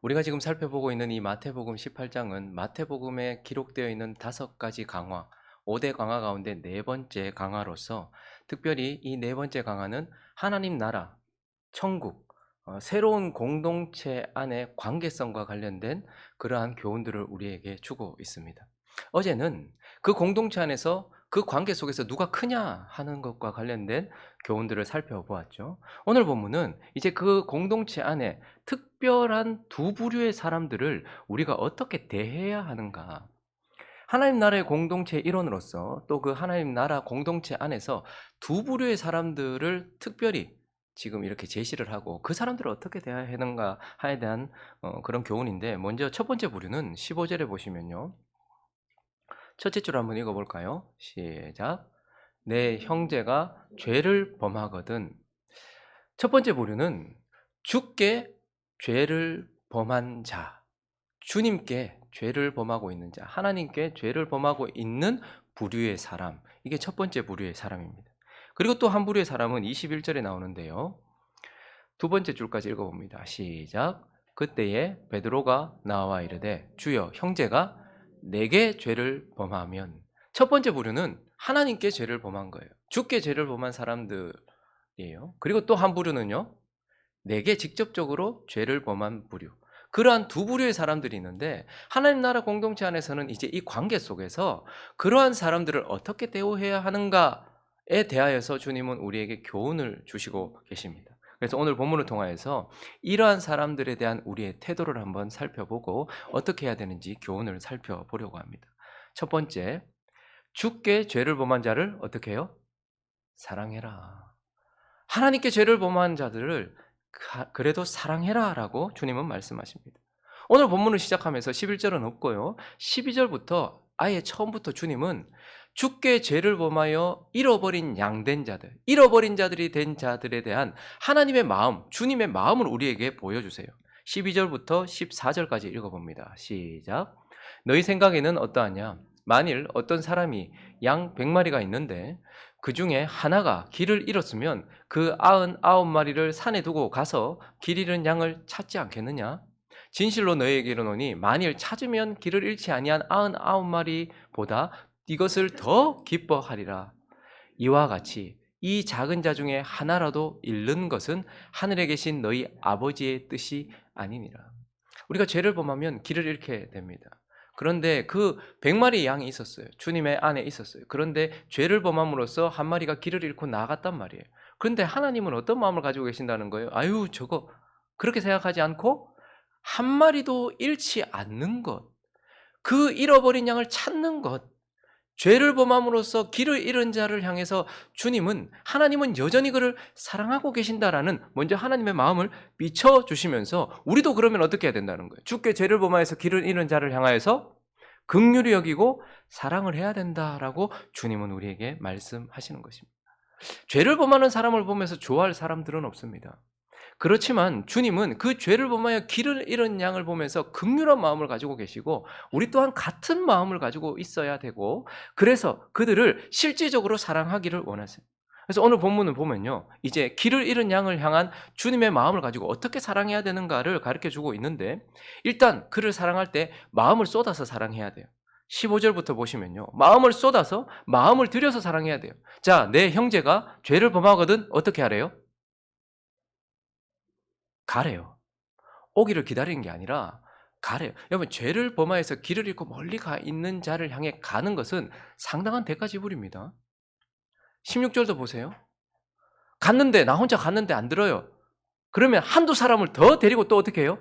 우리가 지금 살펴보고 있는 이 마태복음 18장은 마태복음에 기록되어 있는 5가지 강화, 5대 강화 가운데 네 번째 강화로서 특별히 이 네 번째 강화는 하나님 나라, 천국, 새로운 공동체 안의 관계성과 관련된 그러한 교훈들을 우리에게 주고 있습니다. 어제는 그 공동체 안에서 그 관계 속에서 누가 크냐 하는 것과 관련된 교훈들을 살펴보았죠. 오늘 본문은 이제 그 공동체 안에 특별한 두 부류의 사람들을 우리가 어떻게 대해야 하는가. 하나님 나라의 공동체 일원으로서 또 그 하나님 나라 공동체 안에서 두 부류의 사람들을 특별히 지금 이렇게 제시를 하고 그 사람들을 어떻게 대해야 하는가에 대한 그런 교훈인데, 먼저 첫 번째 부류는 15절에 보시면요. 첫째 줄 한번 읽어볼까요? 시작. 내 형제가 죄를 범하거든. 첫 번째 부류는 주께 죄를 범한 자, 주님께 죄를 범하고 있는 자, 하나님께 죄를 범하고 있는 부류의 사람, 이게 첫 번째 부류의 사람입니다. 그리고 또 한 부류의 사람은 21절에 나오는데요. 두 번째 줄까지 읽어봅니다. 시작. 그때에 베드로가 나와 이르되 주여, 형제가 내게 죄를 범하면. 첫 번째 부류는 하나님께 죄를 범한 거예요. 주께 죄를 범한 사람들이에요. 그리고 또 한 부류는요, 내게 직접적으로 죄를 범한 부류. 그러한 두 부류의 사람들이 있는데, 하나님 나라 공동체 안에서는 이제 이 관계 속에서 그러한 사람들을 어떻게 대우해야 하는가에 대하여서 주님은 우리에게 교훈을 주시고 계십니다. 그래서 오늘 본문을 통하여서 이러한 사람들에 대한 우리의 태도를 한번 살펴보고 어떻게 해야 되는지 교훈을 살펴보려고 합니다. 첫 번째, 주께 죄를 범한 자를 어떻게 해요? 사랑해라. 하나님께 죄를 범한 자들을 그래도 사랑해라라고 주님은 말씀하십니다. 오늘 본문을 시작하면서 11절은 없고요. 12절부터 아예 처음부터 주님은 주께 죄를 범하여 잃어버린 양된 자들, 잃어버린 자들이 된 자들에 대한 하나님의 마음, 주님의 마음을 우리에게 보여주세요. 12절부터 14절까지 읽어봅니다. 시작. 너희 생각에는 어떠하냐? 만일 어떤 사람이 양 100마리가 있는데 그 중에 하나가 길을 잃었으면 그 99마리를 산에 두고 가서 길 잃은 양을 찾지 않겠느냐? 진실로 너희에게 이르노니 만일 찾으면 길을 잃지 아니한 99마리보다 이것을 더 기뻐하리라. 이와 같이 이 작은 자 중에 하나라도 잃는 것은 하늘에 계신 너희 아버지의 뜻이 아니니라. 우리가 죄를 범하면 길을 잃게 됩니다. 그런데 그 100마리 양이 있었어요. 주님의 안에 있었어요. 그런데 죄를 범함으로써 한 마리가 길을 잃고 나갔단 말이에요. 그런데 하나님은 어떤 마음을 가지고 계신다는 거예요? 아유, 저거 그렇게 생각하지 않고 한 마리도 잃지 않는 것, 그 잃어버린 양을 찾는 것, 죄를 범함으로써 길을 잃은 자를 향해서 주님은, 하나님은 여전히 그를 사랑하고 계신다라는 먼저 하나님의 마음을 비춰주시면서 우리도 그러면 어떻게 해야 된다는 거예요? 주께 죄를 범하여서 길을 잃은 자를 향하여서 긍휼히 여기고 사랑을 해야 된다라고 주님은 우리에게 말씀하시는 것입니다. 죄를 범하는 사람을 보면서 좋아할 사람들은 없습니다. 그렇지만 주님은 그 죄를 범하여 길을 잃은 양을 보면서 긍휼한 마음을 가지고 계시고 우리 또한 같은 마음을 가지고 있어야 되고, 그래서 그들을 실질적으로 사랑하기를 원하세요. 그래서 오늘 본문을 보면요, 이제 길을 잃은 양을 향한 주님의 마음을 가지고 어떻게 사랑해야 되는가를 가르쳐주고 있는데, 일단 그를 사랑할 때 마음을 쏟아서 사랑해야 돼요. 15절부터 보시면요, 마음을 쏟아서 마음을 들여서 사랑해야 돼요. 자, 내 형제가 죄를 범하거든 어떻게 하래요? 가래요. 오기를 기다리는 게 아니라 가래요. 여러분, 죄를 범하여서 길을 잃고 멀리 가 있는 자를 향해 가는 것은 상당한 대가 지불입니다. 16절도 보세요. 갔는데, 나 혼자 갔는데 안 들어요. 그러면 한두 사람을 더 데리고 또 어떻게 해요?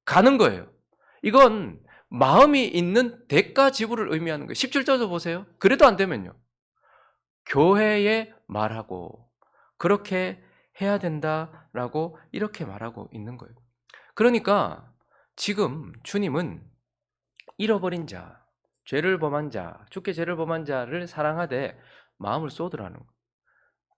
가는 거예요. 이건 마음이 있는 대가 지불을 의미하는 거예요. 17절도 보세요. 그래도 안 되면요, 교회에 말하고 그렇게 해야 된다라고 이렇게 말하고 있는 거예요. 그러니까 지금 주님은 잃어버린 자, 죄를 범한 자, 주께 죄를 범한 자를 사랑하되 마음을 쏟으라는 거예요.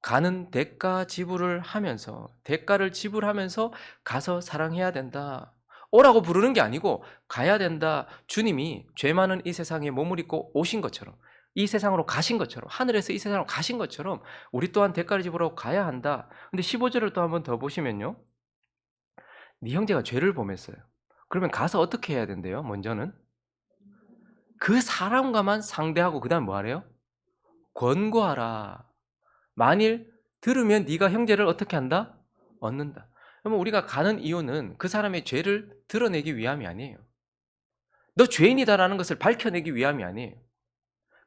가는 대가 지불을 하면서, 대가를 지불하면서 가서 사랑해야 된다. 오라고 부르는 게 아니고 가야 된다. 주님이 죄 많은 이 세상에 몸을 입고 오신 것처럼, 이 세상으로 가신 것처럼, 하늘에서 이 세상으로 가신 것처럼 우리 또한 대가를 지불하고 가야 한다. 근데 15절을 또 한번 더 보시면요, 네 형제가 죄를 범했어요. 그러면 가서 어떻게 해야 된대요? 먼저는 그 사람과만 상대하고 그다음에 뭐 하래요? 권고하라. 만일 들으면 네가 형제를 어떻게 한다? 얻는다. 그러면 우리가 가는 이유는 그 사람의 죄를 드러내기 위함이 아니에요. 너 죄인이다라는 것을 밝혀내기 위함이 아니에요.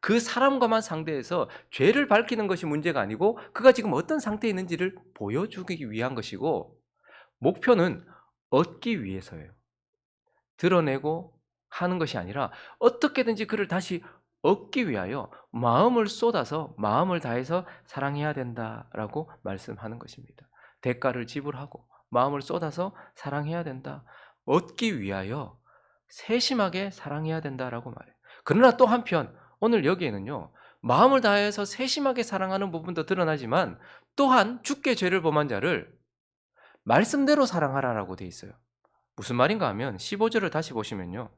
그 사람과만 상대해서 죄를 밝히는 것이 문제가 아니고 그가 지금 어떤 상태에 있는지를 보여주기 위한 것이고 목표는 얻기 위해서예요. 드러내고 하는 것이 아니라 어떻게든지 그를 다시 얻기 위하여 마음을 쏟아서 마음을 다해서 사랑해야 된다라고 말씀하는 것입니다. 대가를 지불하고 마음을 쏟아서 사랑해야 된다. 얻기 위하여 세심하게 사랑해야 된다라고 말해요. 그러나 또 한편 오늘 여기에는요. 마음을 다해서 세심하게 사랑하는 부분도 드러나지만 또한 주께 죄를 범한 자를 말씀대로 사랑하라라고 돼 있어요. 무슨 말인가 하면 15절을 다시 보시면요.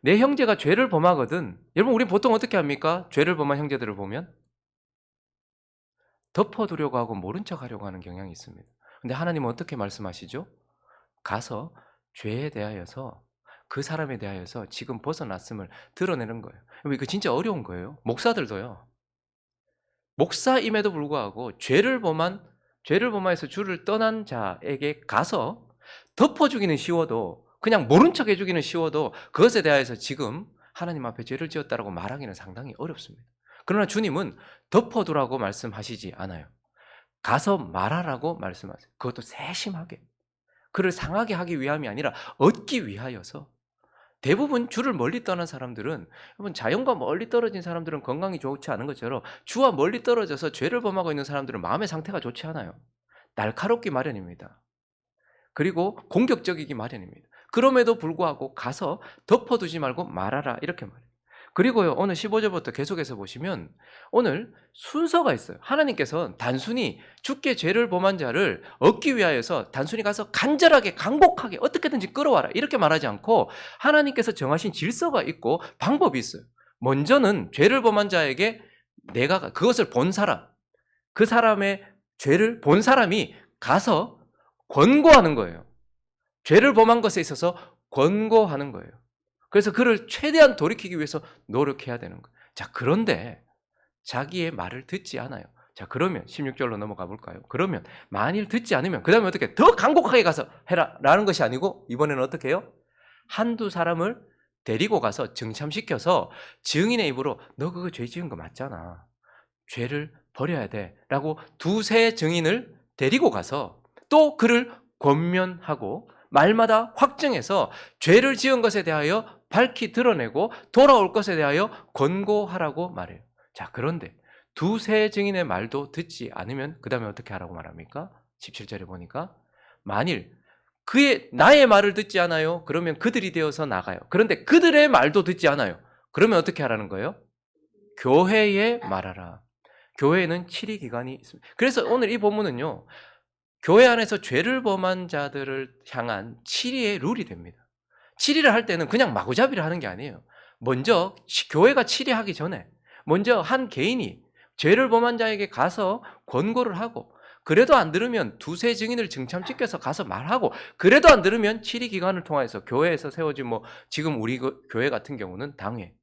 내 형제가 죄를 범하거든. 여러분 우리 보통 어떻게 합니까? 죄를 범한 형제들을 보면 덮어두려고 하고 모른 척하려고 하는 경향이 있습니다. 근데 하나님은 어떻게 말씀하시죠? 가서 죄에 대하여서 그 사람에 대하여서 지금 벗어났음을 드러내는 거예요. 이거 진짜 어려운 거예요. 목사들도요. 목사임에도 불구하고 죄를 범하여서 주를 떠난 자에게 가서 덮어주기는 쉬워도 그냥 모른 척 해주기는 쉬워도 그것에 대해서 지금 하나님 앞에 죄를 지었다라고 말하기는 상당히 어렵습니다. 그러나 주님은 덮어두라고 말씀하시지 않아요. 가서 말하라고 말씀하세요. 그것도 세심하게. 그를 상하게 하기 위함이 아니라 얻기 위하여서. 대부분 주를 멀리 떠난 사람들은, 여러분 자연과 멀리 떨어진 사람들은 건강이 좋지 않은 것처럼 주와 멀리 떨어져서 죄를 범하고 있는 사람들은 마음의 상태가 좋지 않아요. 날카롭기 마련입니다. 그리고 공격적이기 마련입니다. 그럼에도 불구하고 가서 덮어두지 말고 말하라 이렇게 말해요. 그리고요 오늘 15절부터 계속해서 보시면 오늘 순서가 있어요. 하나님께서 단순히 주께 죄를 범한 자를 얻기 위하여서 단순히 가서 간절하게 간곡하게 어떻게든지 끌어와라 이렇게 말하지 않고 하나님께서 정하신 질서가 있고 방법이 있어요. 먼저는 죄를 범한 자에게 내가 그것을 본 사람, 그 사람의 죄를 본 사람이 가서 권고하는 거예요. 죄를 범한 것에 있어서 권고하는 거예요. 그래서 그를 최대한 돌이키기 위해서 노력해야 되는 거예요. 자, 그런데 자기의 말을 듣지 않아요. 자, 그러면 16절로 넘어가 볼까요? 그러면 만일 듣지 않으면 그 다음에 어떻게 더 간곡하게 가서 해라 라는 것이 아니고 이번에는 어떻게 해요? 한두 사람을 데리고 가서 증참시켜서 증인의 입으로 너 그거 죄 지은 거 맞잖아. 죄를 버려야 돼 라고 두세 증인을 데리고 가서 또 그를 권면하고 말마다 확증해서 죄를 지은 것에 대하여 밝히 드러내고 돌아올 것에 대하여 권고하라고 말해요. 자, 그런데 두세 증인의 말도 듣지 않으면 그 다음에 어떻게 하라고 말합니까? 17절에 보니까 만일 나의 말을 듣지 않아요. 그러면 그들이 되어서 나가요. 그런데 그들의 말도 듣지 않아요. 그러면 어떻게 하라는 거예요? 교회에 말하라. 교회에는 치리 기간이 있습니다. 그래서 오늘 이 본문은요. 교회 안에서 죄를 범한 자들을 향한 치리의 룰이 됩니다. 치리를 할 때는 그냥 마구잡이를 하는 게 아니에요. 먼저 교회가 치리하기 전에 먼저 한 개인이 죄를 범한 자에게 가서 권고를 하고 그래도 안 들으면 두세 증인을 증참시켜서 가서 말하고 그래도 안 들으면 치리 기간을 통해서 교회에서 세워진 지금 우리 교회 같은 경우는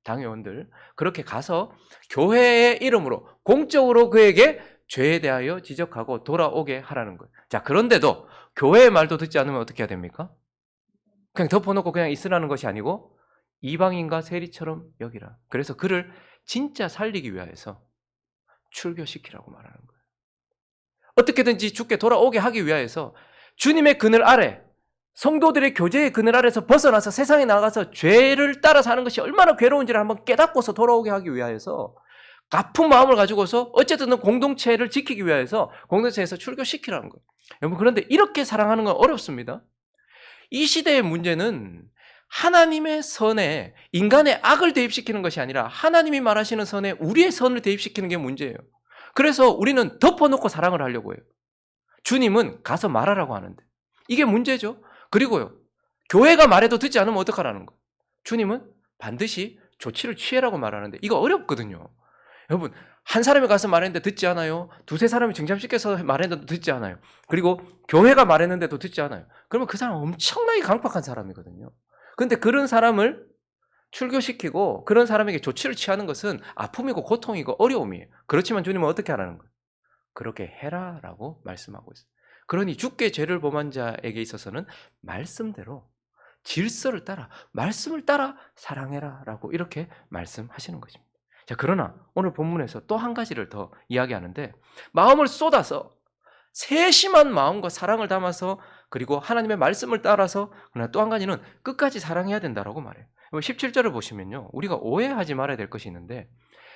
당회원들 그렇게 가서 교회의 이름으로 공적으로 그에게 죄에 대하여 지적하고 돌아오게 하라는 거예요. 자, 그런데도 교회의 말도 듣지 않으면 어떻게 해야 됩니까? 그냥 덮어놓고 그냥 있으라는 것이 아니고 이방인과 세리처럼 여기라. 그래서 그를 진짜 살리기 위하여서 출교시키라고 말하는 거예요. 어떻게든지 주께 돌아오게 하기 위하여서 주님의 그늘 아래 성도들의 교제의 그늘 아래서 벗어나서 세상에 나가서 죄를 따라 사는 것이 얼마나 괴로운지를 한번 깨닫고서 돌아오게 하기 위하여서 아픈 마음을 가지고서 어쨌든 공동체를 지키기 위해서 공동체에서 출교시키라는 거예요. 여러분 그런데 이렇게 사랑하는 건 어렵습니다. 이 시대의 문제는 하나님의 선에 인간의 악을 대입시키는 것이 아니라 하나님이 말하시는 선에 우리의 선을 대입시키는 게 문제예요. 그래서 우리는 덮어놓고 사랑을 하려고 해요. 주님은 가서 말하라고 하는데 이게 문제죠. 그리고요. 교회가 말해도 듣지 않으면 어떡하라는 거예요. 주님은 반드시 조치를 취해라고 말하는데 이거 어렵거든요. 여러분, 한 사람이 가서 말했는데 듣지 않아요? 두세 사람이 증잠시켜서 말했는데도 듣지 않아요? 그리고 교회가 말했는데도 듣지 않아요? 그러면 그 사람 엄청나게 강팍한 사람이거든요. 근데 그런 사람을 출교시키고 그런 사람에게 조치를 취하는 것은 아픔이고 고통이고 어려움이에요. 그렇지만 주님은 어떻게 하라는 거예요? 그렇게 해라라고 말씀하고 있어요. 그러니 주께 죄를 범한 자에게 있어서는 말씀대로 질서를 따라 말씀을 따라 사랑해라라고 이렇게 말씀하시는 것입니다. 자, 그러나 오늘 본문에서 또 한 가지를 더 이야기하는데 마음을 쏟아서 세심한 마음과 사랑을 담아서 그리고 하나님의 말씀을 따라서 그러나 또 한 가지는 끝까지 사랑해야 된다라고 말해요. 17절을 보시면요. 우리가 오해하지 말아야 될 것이 있는데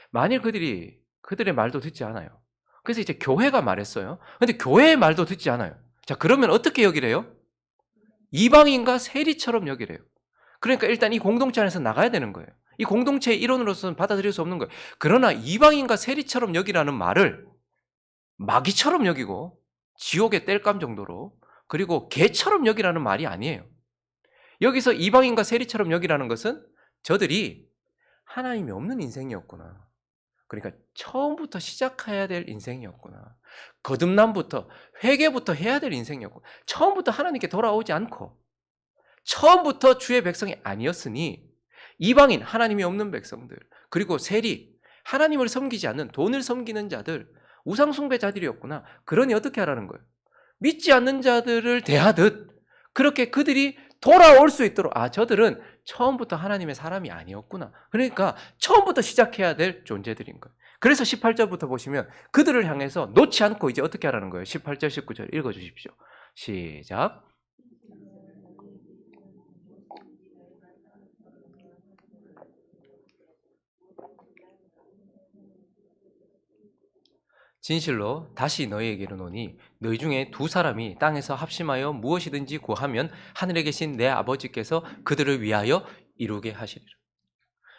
만일 그들의 말도 듣지 않아요. 그래서 이제 교회가 말했어요. 근데 교회의 말도 듣지 않아요. 자, 그러면 어떻게 여기래요? 이방인과 세리처럼 여기래요. 그러니까 일단 이 공동체 안에서 나가야 되는 거예요. 이 공동체의 일원으로서는 받아들일 수 없는 거예요. 그러나 이방인과 세리처럼 여기라는 말을 마귀처럼 여기고 지옥의 땔감 정도로 그리고 개처럼 여기라는 말이 아니에요. 여기서 이방인과 세리처럼 여기라는 것은 저들이 하나님이 없는 인생이었구나. 그러니까 처음부터 시작해야 될 인생이었구나. 거듭남부터 회개부터 해야 될 인생이었고 처음부터 하나님께 돌아오지 않고 처음부터 주의 백성이 아니었으니 이방인 하나님이 없는 백성들 그리고 세리 하나님을 섬기지 않는 돈을 섬기는 자들 우상 숭배자들이었구나. 그러니 어떻게 하라는 거예요? 믿지 않는 자들을 대하듯 그렇게 그들이 돌아올 수 있도록 저들은 처음부터 하나님의 사람이 아니었구나. 그러니까 처음부터 시작해야 될 존재들인 거예요. 그래서 18절부터 보시면 그들을 향해서 놓지 않고 이제 어떻게 하라는 거예요? 18절 19절 읽어주십시오. 시작. 진실로 다시 너희에게 이르노니 너희 중에 두 사람이 땅에서 합심하여 무엇이든지 구하면 하늘에 계신 내 아버지께서 그들을 위하여 이루게 하시리라.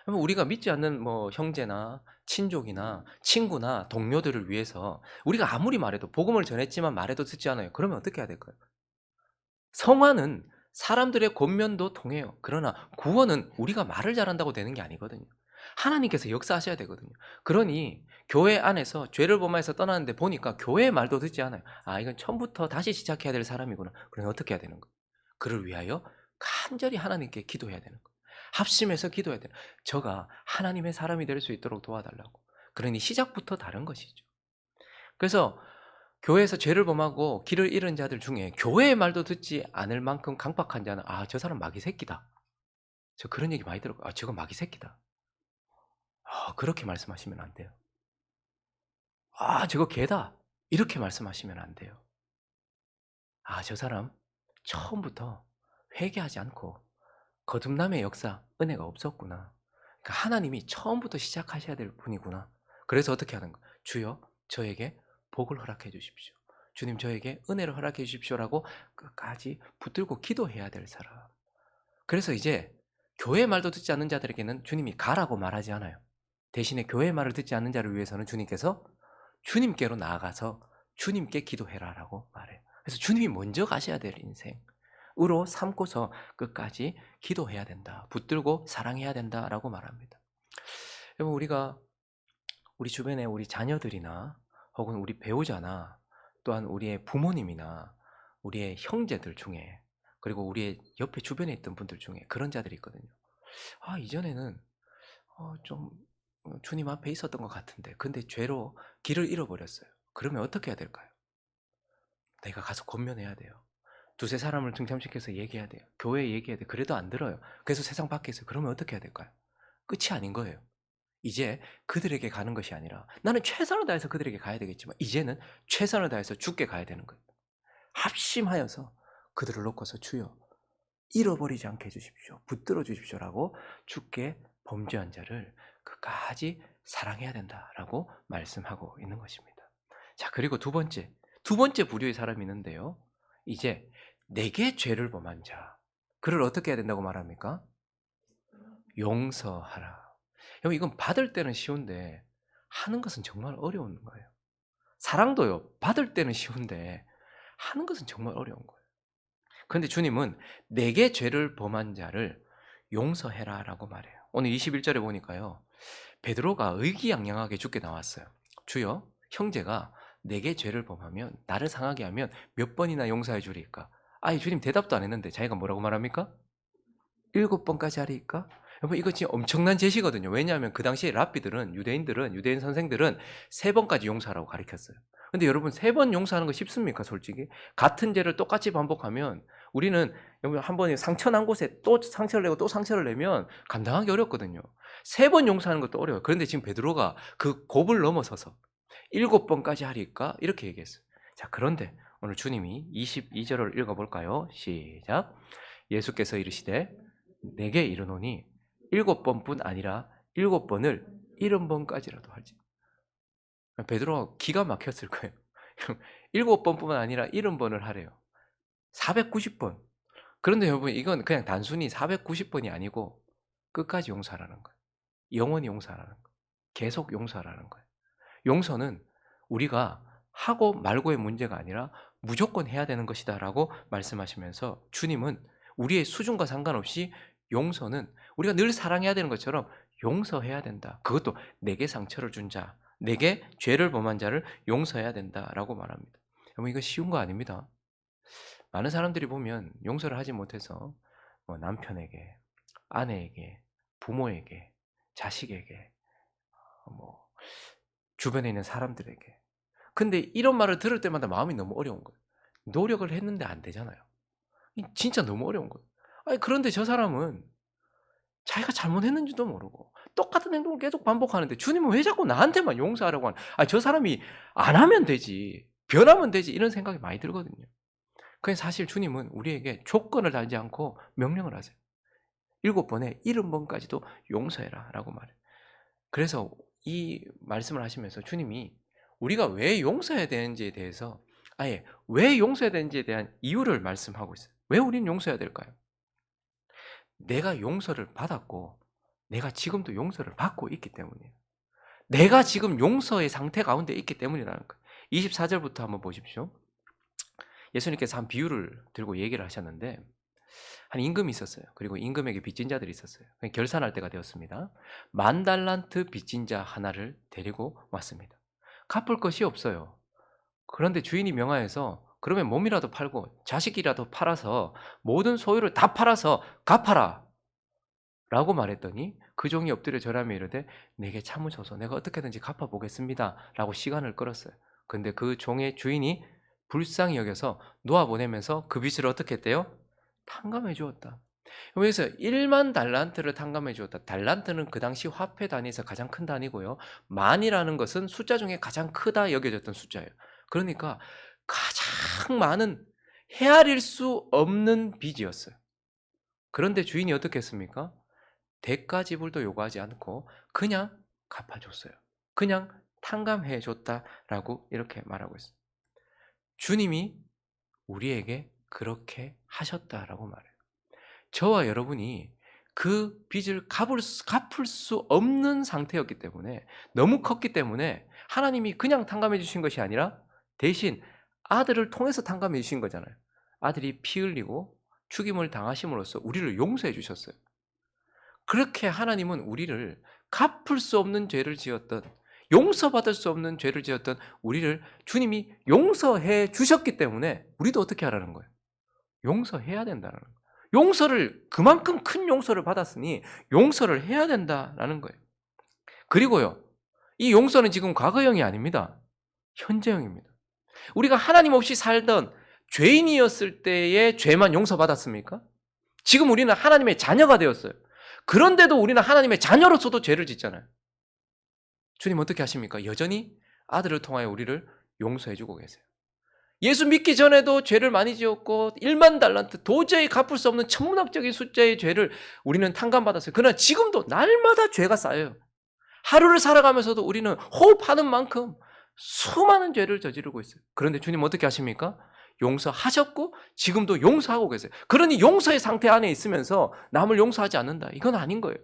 그러면 우리가 믿지 않는 형제나 친족이나 친구나 동료들을 위해서 우리가 아무리 말해도 복음을 전했지만 말해도 듣지 않아요. 그러면 어떻게 해야 될까요? 성화는 사람들의 권면도 통해요. 그러나 구원은 우리가 말을 잘한다고 되는 게 아니거든요. 하나님께서 역사하셔야 되거든요. 그러니 교회 안에서 죄를 범해서 떠나는데 보니까 교회의 말도 듣지 않아요. 이건 처음부터 다시 시작해야 될 사람이구나. 그러면 어떻게 해야 되는 거예요? 그를 위하여 간절히 하나님께 기도해야 되는 거예요. 합심해서 기도해야 되는 거예요. 저가 하나님의 사람이 될 수 있도록 도와달라고. 그러니 시작부터 다른 것이죠. 그래서 교회에서 죄를 범하고 길을 잃은 자들 중에 교회의 말도 듣지 않을 만큼 강박한 자는 저 사람 마귀 새끼다. 저 그런 얘기 많이 들었고 저거 마귀 새끼다. 그렇게 말씀하시면 안 돼요. 저거 개다. 이렇게 말씀하시면 안 돼요. 저 사람 처음부터 회개하지 않고 거듭남의 역사, 은혜가 없었구나. 그러니까 하나님이 처음부터 시작하셔야 될 분이구나. 그래서 어떻게 하는 거? 주여, 저에게 복을 허락해 주십시오. 주님, 저에게 은혜를 허락해 주십시오라고 끝까지 붙들고 기도해야 될 사람. 그래서 이제 교회 말도 듣지 않는 자들에게는 주님이 가라고 말하지 않아요. 대신에 교회 말을 듣지 않는 자를 위해서는 주님께서 주님께로 나아가서 주님께 기도해라라고 말해요. 그래서 주님이 먼저 가셔야 될 인생으로 삼고서 끝까지 기도해야 된다. 붙들고 사랑해야 된다라고 말합니다. 여러분, 우리가 우리 주변에 우리 자녀들이나 혹은 우리 배우자나 또한 우리의 부모님이나 우리의 형제들 중에 그리고 우리의 옆에 주변에 있던 분들 중에 그런 자들이 있거든요. 이전에는 좀 주님 앞에 있었던 것 같은데 근데 죄로 길을 잃어버렸어요. 그러면 어떻게 해야 될까요? 내가 가서 권면해야 돼요. 두세 사람을 등참시켜서 얘기해야 돼요. 교회에 얘기해야 돼요. 그래도 안 들어요. 그래서 세상 밖에 있어요. 그러면 어떻게 해야 될까요? 끝이 아닌 거예요. 이제 그들에게 가는 것이 아니라 나는 최선을 다해서 그들에게 가야 되겠지만 이제는 최선을 다해서 주께 가야 되는 거예요. 합심하여서 그들을 놓고서 주여 잃어버리지 않게 해주십시오. 붙들어 주십시오라고 주께 범죄한 자를 끝까지 사랑해야 된다라고 말씀하고 있는 것입니다. 자, 그리고 두 번째 부류의 사람이 있는데요. 이제 내게 죄를 범한 자, 그를 어떻게 해야 된다고 말합니까? 용서하라. 여러분, 이건 받을 때는 쉬운데 하는 것은 정말 어려운 거예요. 사랑도요, 받을 때는 쉬운데 하는 것은 정말 어려운 거예요. 그런데 주님은 내게 죄를 범한 자를 용서해라라고 말해요. 오늘 21절에 보니까요. 베드로가 의기양양하게 죽게 나왔어요. 주여, 형제가 내게 죄를 범하면 나를 상하게 하면 몇 번이나 용서해 주리까? 아니 주님 대답도 안 했는데 자기가 뭐라고 말합니까? 7번까지 하리까? 여러분 이거 지금 엄청난 제시거든요. 왜냐하면 그 당시에 랍비들은 유대인 선생들은 3번까지 용서하라고 가르쳤어요. 근데 여러분 3번 용서하는 거 쉽습니까? 솔직히 같은 죄를 똑같이 반복하면 우리는 여러분 한 번에 상처 난 곳에 또 상처를 내고 또 상처를 내면 감당하기 어렵거든요. 3번 용서하는 것도 어려워요. 그런데 지금 베드로가 그 곱을 넘어서서 7번까지 하리까? 이렇게 얘기했어요. 자, 그런데 오늘 주님이 22절을 읽어볼까요? 시작. 예수께서 이르시되 내게 이르노니 7번뿐 아니라 7번을 70번까지라도 하지. 베드로가 기가 막혔을 거예요. 7번뿐만 아니라 70번을 하래요. 490번. 그런데 여러분 이건 그냥 단순히 490번이 아니고 끝까지 용서하라는 거예요. 영원히 용서하라는 거예요. 계속 용서하라는 거예요. 용서는 우리가 하고 말고의 문제가 아니라 무조건 해야 되는 것이다 라고 말씀하시면서 주님은 우리의 수준과 상관없이 용서는 우리가 늘 사랑해야 되는 것처럼 용서해야 된다. 그것도 내게 상처를 준 자, 내게 죄를 범한 자를 용서해야 된다라고 말합니다. 여러분 이거 쉬운 거 아닙니다. 많은 사람들이 보면 용서를 하지 못해서 남편에게, 아내에게, 부모에게, 자식에게, 뭐 주변에 있는 사람들에게. 근데 이런 말을 들을 때마다 마음이 너무 어려운 거예요. 노력을 했는데 안 되잖아요. 진짜 너무 어려운 거예요. 아니 그런데 저 사람은 자기가 잘못했는지도 모르고 똑같은 행동을 계속 반복하는데 주님은 왜 자꾸 나한테만 용서하라고 하는? 저 사람이 안 하면 되지, 변하면 되지 이런 생각이 많이 들거든요. 그래서 사실 주님은 우리에게 조건을 달지 않고 명령을 하세요. 7번에 70번까지도 용서해라 라고 말해요. 그래서 이 말씀을 하시면서 주님이 우리가 왜 용서해야 되는지에 대해서 아예 왜 용서해야 되는지에 대한 이유를 말씀하고 있어요. 왜 우리는 용서해야 될까요? 내가 용서를 받았고 내가 지금도 용서를 받고 있기 때문이에요. 내가 지금 용서의 상태 가운데 있기 때문이라는 거예요. 24절부터 한번 보십시오. 예수님께서 한 비유를 들고 얘기를 하셨는데 한 임금이 있었어요. 그리고 임금에게 빚진 자들이 있었어요. 결산할 때가 되었습니다. 10,000달란트 빚진 자 하나를 데리고 왔습니다. 갚을 것이 없어요. 그런데 주인이 명하여서 그러면 몸이라도 팔고 자식이라도 팔아서 모든 소유를 다 팔아서 갚아라 라고 말했더니 그 종이 엎드려 절하며 이르되 내게 참으소서 내가 어떻게든지 갚아보겠습니다 라고 시간을 끌었어요. 근데 그 종의 주인이 불쌍히 여겨서 놓아보내면서 그 빚을 어떻게 했대요? 탕감해 주었다. 그래서 1만 달란트를 탕감해 주었다. 달란트는 그 당시 화폐 단위에서 가장 큰 단위고요. 만이라는 것은 숫자 중에 가장 크다 여겨졌던 숫자예요. 그러니까 가장 많은 헤아릴 수 없는 빚이었어요. 그런데 주인이 어떻게 했습니까? 대가 지불도 요구하지 않고 그냥 갚아줬어요. 그냥 탕감해 줬다라고 이렇게 말하고 있어요. 주님이 우리에게 그렇게 하셨다라고 말해요. 저와 여러분이 그 빚을 갚을 수 없는 상태였기 때문에 너무 컸기 때문에 하나님이 그냥 탕감해 주신 것이 아니라 대신 아들을 통해서 탕감해 주신 거잖아요. 아들이 피 흘리고 죽임을 당하심으로써 우리를 용서해 주셨어요. 그렇게 하나님은 우리를 갚을 수 없는 죄를 지었던 용서받을 수 없는 죄를 지었던 우리를 주님이 용서해 주셨기 때문에 우리도 어떻게 하라는 거예요? 용서해야 된다는 거예요. 용서를 그만큼 큰 용서를 받았으니 용서를 해야 된다라는 거예요. 그리고요. 이 용서는 지금 과거형이 아닙니다. 현재형입니다. 우리가 하나님 없이 살던 죄인이었을 때의 죄만 용서받았습니까? 지금 우리는 하나님의 자녀가 되었어요. 그런데도 우리는 하나님의 자녀로서도 죄를 짓잖아요. 주님 어떻게 하십니까? 여전히 아들을 통하여 우리를 용서해주고 계세요. 예수 믿기 전에도 죄를 많이 지었고 1만 달란트 도저히 갚을 수 없는 천문학적인 숫자의 죄를 우리는 탕감받았어요. 그러나 지금도 날마다 죄가 쌓여요. 하루를 살아가면서도 우리는 호흡하는 만큼 수많은 죄를 저지르고 있어요. 그런데 주님 어떻게 하십니까? 용서하셨고 지금도 용서하고 계세요. 그러니 용서의 상태 안에 있으면서 남을 용서하지 않는다. 이건 아닌 거예요.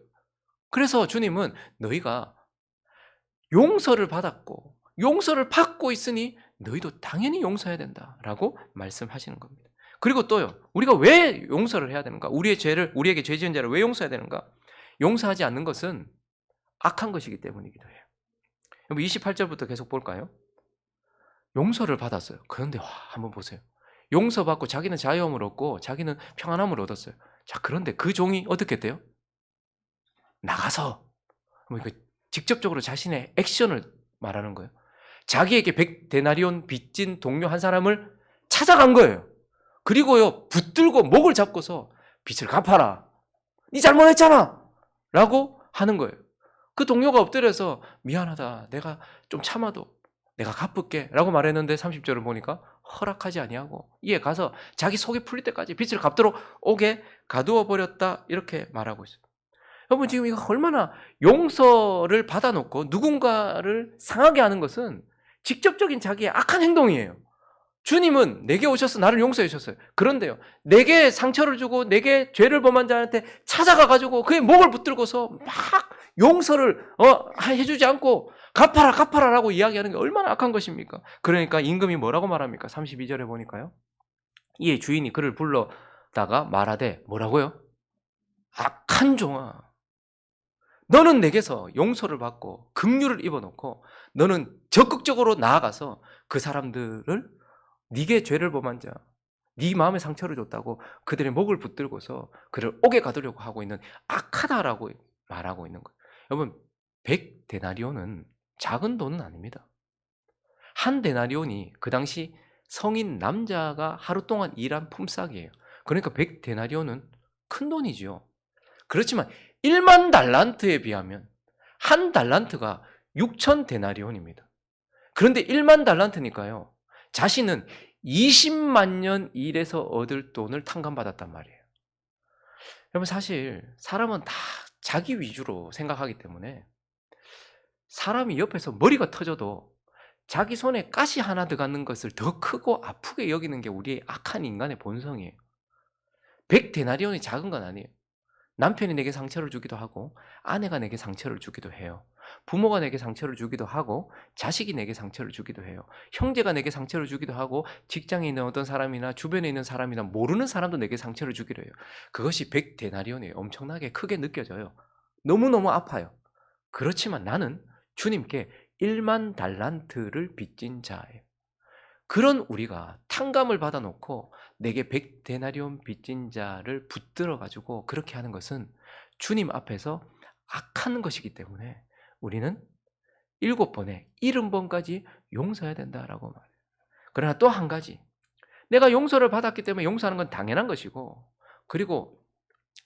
그래서 주님은 너희가 용서를 받았고 용서를 받고 있으니 너희도 당연히 용서해야 된다라고 말씀하시는 겁니다. 그리고 또요. 우리가 왜 용서를 해야 되는가? 우리에게 죄 지은 자를 왜 용서해야 되는가? 용서하지 않는 것은 악한 것이기 때문이기도 해요. 28절부터 계속 볼까요? 용서를 받았어요. 그런데 한번 보세요. 용서받고 자기는 자유함을 얻고 자기는 평안함을 얻었어요. 자, 그런데 그 종이 어떻게 돼요? 나가서 직접적으로 자신의 액션을 말하는 거예요. 자기에게 100데나리온 빚진 동료 한 사람을 찾아간 거예요. 그리고요, 붙들고 목을 잡고서 빚을 갚아라. 네 잘못했잖아. 라고 하는 거예요. 그 동료가 엎드려서 미안하다. 내가 좀 참아도 내가 갚을게. 라고 말했는데 30절을 보니까 허락하지 아니하고 이에 가서 자기 속이 풀릴 때까지 빚을 갚도록 옥에 가두어 버렸다. 이렇게 말하고 있어요. 여러분, 지금 이거 얼마나 용서를 받아놓고 누군가를 상하게 하는 것은 직접적인 자기의 악한 행동이에요. 주님은 내게 오셔서 나를 용서해 주셨어요. 그런데요, 내게 상처를 주고 내게 죄를 범한 자한테 찾아가가지고 그의 목을 붙들고서 막 용서를 해주지 않고 갚아라라고 이야기하는 게 얼마나 악한 것입니까? 그러니까 임금이 뭐라고 말합니까? 32절에 보니까요. 이에 주인이 그를 불러다가 말하되 뭐라고요? 악한 종아, 너는 내게서 용서를 받고 긍휼을 입어놓고 너는 적극적으로 나아가서 그 사람들을 네게 죄를 범한 자, 네 마음에 상처를 줬다고 그들의 목을 붙들고서 그를 옥에 가두려고 하고 있는 악하다라고 말하고 있는 거예요. 여러분, 100데나리온은 작은 돈은 아닙니다. 한 데나리온이 그 당시 성인 남자가 하루 동안 일한 품삯이에요. 그러니까 100데나리온은 큰 돈이죠. 그렇지만 1만 달란트에 비하면 한 달란트가 6,000데나리온입니다. 그런데 1만 달란트니까요, 자신은 20만 년 일해서 얻을 돈을 탕감받았단 말이에요. 여러분, 사실 사람은 다 자기 위주로 생각하기 때문에 사람이 옆에서 머리가 터져도 자기 손에 가시 하나 들어가는 것을 더 크고 아프게 여기는 게 우리의 악한 인간의 본성이에요. 100데나리온이 작은 건 아니에요. 남편이 내게 상처를 주기도 하고 아내가 내게 상처를 주기도 해요. 부모가 내게 상처를 주기도 하고 자식이 내게 상처를 주기도 해요. 형제가 내게 상처를 주기도 하고 직장에 있는 어떤 사람이나 주변에 있는 사람이나 모르는 사람도 내게 상처를 주기도 해요. 그것이 100데나리온이에요. 엄청나게 크게 느껴져요. 너무너무 아파요. 그렇지만 나는 주님께 1만 달란트를 빚진 자예요. 그런 우리가 탕감을 받아놓고 내게 100데나리온 빚진 자를 붙들어 가지고 그렇게 하는 것은 주님 앞에서 악한 것이기 때문에 우리는 7번에 70번까지 용서해야 된다라고 말해요. 그러나 또 한 가지, 내가 용서를 받았기 때문에 용서하는 건 당연한 것이고, 그리고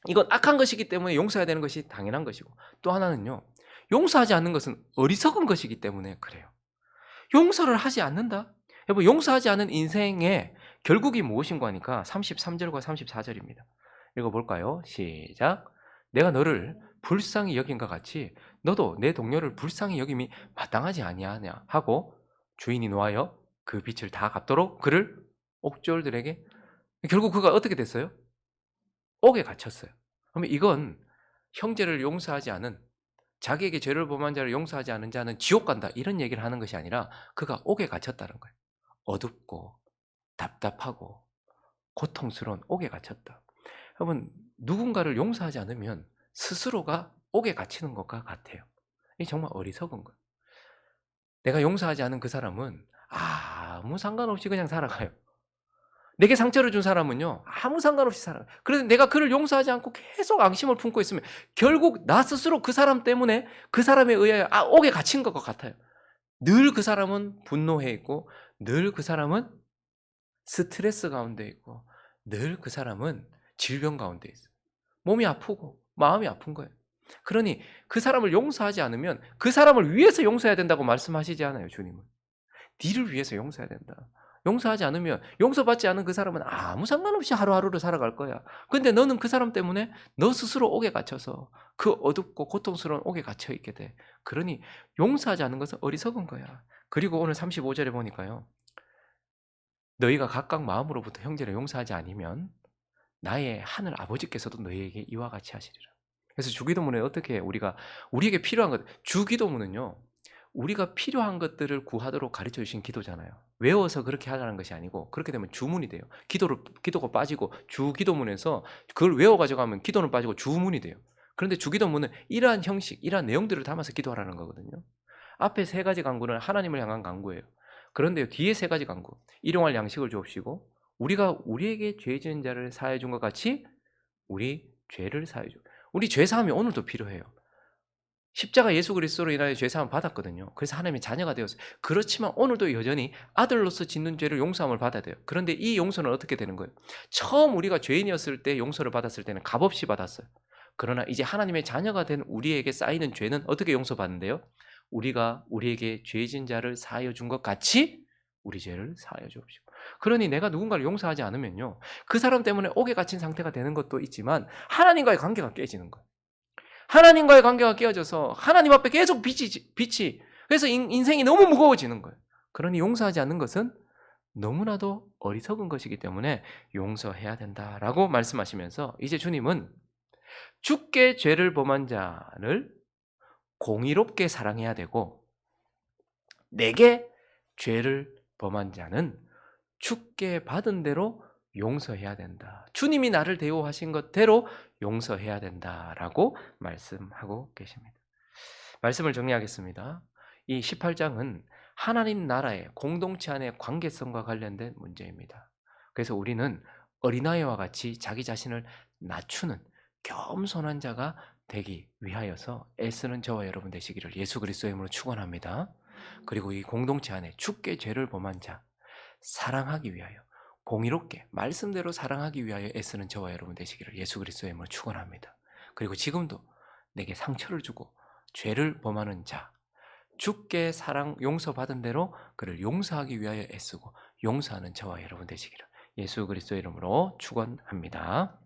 이건 악한 것이기 때문에 용서해야 되는 것이 당연한 것이고, 또 하나는요, 용서하지 않는 것은 어리석은 것이기 때문에 그래요. 용서를 하지 않는다? 여러분, 용서하지 않은 인생의 결국이 무엇인가 하니까 33절과 34절입니다. 읽어볼까요? 시작. 내가 너를 불쌍히 여긴과 같이 너도 내 동료를 불쌍히 여김이 마땅하지 아니하냐 하고 주인이 노하여 그 빚을 다 갚도록 그를 옥졸들에게, 결국 그가 어떻게 됐어요? 옥에 갇혔어요. 그러면 이건 형제를 용서하지 않은, 자기에게 죄를 범한 자를 용서하지 않은 자는 지옥 간다, 이런 얘기를 하는 것이 아니라 그가 옥에 갇혔다는 거예요. 어둡고 답답하고 고통스러운 옥에 갇혔다. 여러분, 누군가를 용서하지 않으면 스스로가 옥에 갇히는 것과 같아요. 이게 정말 어리석은 거예요. 내가 용서하지 않은 그 사람은 아무 상관없이 그냥 살아가요. 내게 상처를 준 사람은요, 아무 상관없이 살아요. 그래서 내가 그를 용서하지 않고 계속 앙심을 품고 있으면 결국 나 스스로 그 사람 때문에, 그 사람에 의하여 옥에 갇힌 것과 같아요. 늘 그 사람은 분노해 있고, 늘 그 사람은 스트레스 가운데 있고, 늘 그 사람은 질병 가운데 있어요. 몸이 아프고 마음이 아픈 거예요. 그러니 그 사람을 용서하지 않으면 그 사람을 위해서 용서해야 된다고 말씀하시지 않아요, 주님은. 니를 위해서 용서해야 된다. 용서하지 않으면, 용서받지 않은 그 사람은 아무 상관없이 하루하루를 살아갈 거야. 근데 너는 그 사람 때문에 너 스스로 옥에 갇혀서 그 어둡고 고통스러운 옥에 갇혀 있게 돼. 그러니 용서하지 않는 것은 어리석은 거야. 그리고 오늘 35절에 보니까요, 너희가 각각 마음으로부터 형제를 용서하지 않으면 나의 하늘 아버지께서도 너희에게 이와 같이 하시리라. 그래서 주기도문에 어떻게 우리에게 필요한 것, 주기도문은요, 우리가 필요한 것들을 구하도록 가르쳐 주신 기도잖아요. 외워서 그렇게 하라는 것이 아니고, 그렇게 되면 주문이 돼요. 기도가 빠지고 주기도문에서 그걸 외워 가지고 하면 기도는 빠지고 주문이 돼요. 그런데 주기도문은 이러한 형식, 이러한 내용들을 담아서 기도하라는 거거든요. 앞에 세 가지 간구는 하나님을 향한 간구예요. 그런데 뒤에 세 가지 간구, 일용할 양식을 주옵시고 우리가 우리에게 죄 지은 자를 사하여 준 것 같이 우리 죄를 사하여 주. 우리 죄 사함이 오늘도 필요해요. 십자가 예수 그리스도로 인하여 죄 사함을 받았거든요. 그래서 하나님의 자녀가 되었어요. 그렇지만 오늘도 여전히 아들로서 짓는 죄를 용서함을 받아야 돼요. 그런데 이 용서는 어떻게 되는 거예요? 처음 우리가 죄인이었을 때 용서를 받았을 때는 값없이 받았어요. 그러나 이제 하나님의 자녀가 된 우리에게 쌓이는 죄는 어떻게 용서받는데요? 우리가 우리에게 죄 지은 자를 사하여 준 것 같이 우리 죄를 사하여 주옵시고. 그러니 내가 누군가를 용서하지 않으면요, 그 사람 때문에 옥에 갇힌 상태가 되는 것도 있지만 하나님과의 관계가 깨지는 거예요. 하나님과의 관계가 깨어져서 하나님 앞에 계속 빛이 그래서 인생이 너무 무거워지는 거예요. 그러니 용서하지 않는 것은 너무나도 어리석은 것이기 때문에 용서해야 된다라고 말씀하시면서 이제 주님은 주께 죄를 범한 자를 공의롭게 사랑해야 되고 내게 죄를 범한 자는 주께 받은 대로 용서해야 된다. 주님이 나를 대우하신 것대로 용서해야 된다라고 말씀하고 계십니다. 말씀을 정리하겠습니다. 이 18장은 하나님 나라의 공동체 안의 관계성과 관련된 문제입니다. 그래서 우리는 어린아이와 같이 자기 자신을 낮추는 겸손한 자가 되기 위하여서 애쓰는 저와 여러분 되시기를 예수 그리스도의 이름으로 축원합니다. 그리고 이 공동체 안에 주께 죄를 범한 자 사랑하기 위하여 공의롭게 말씀대로 사랑하기 위하여 애쓰는 저와 여러분 되시기를 예수 그리스도의 이름으로 축원합니다. 그리고 지금도 내게 상처를 주고 죄를 범하는 자 주께 사랑 용서받은 대로 그를 용서하기 위하여 애쓰고 용서하는 저와 여러분 되시기를 예수 그리스도의 이름으로 축원합니다.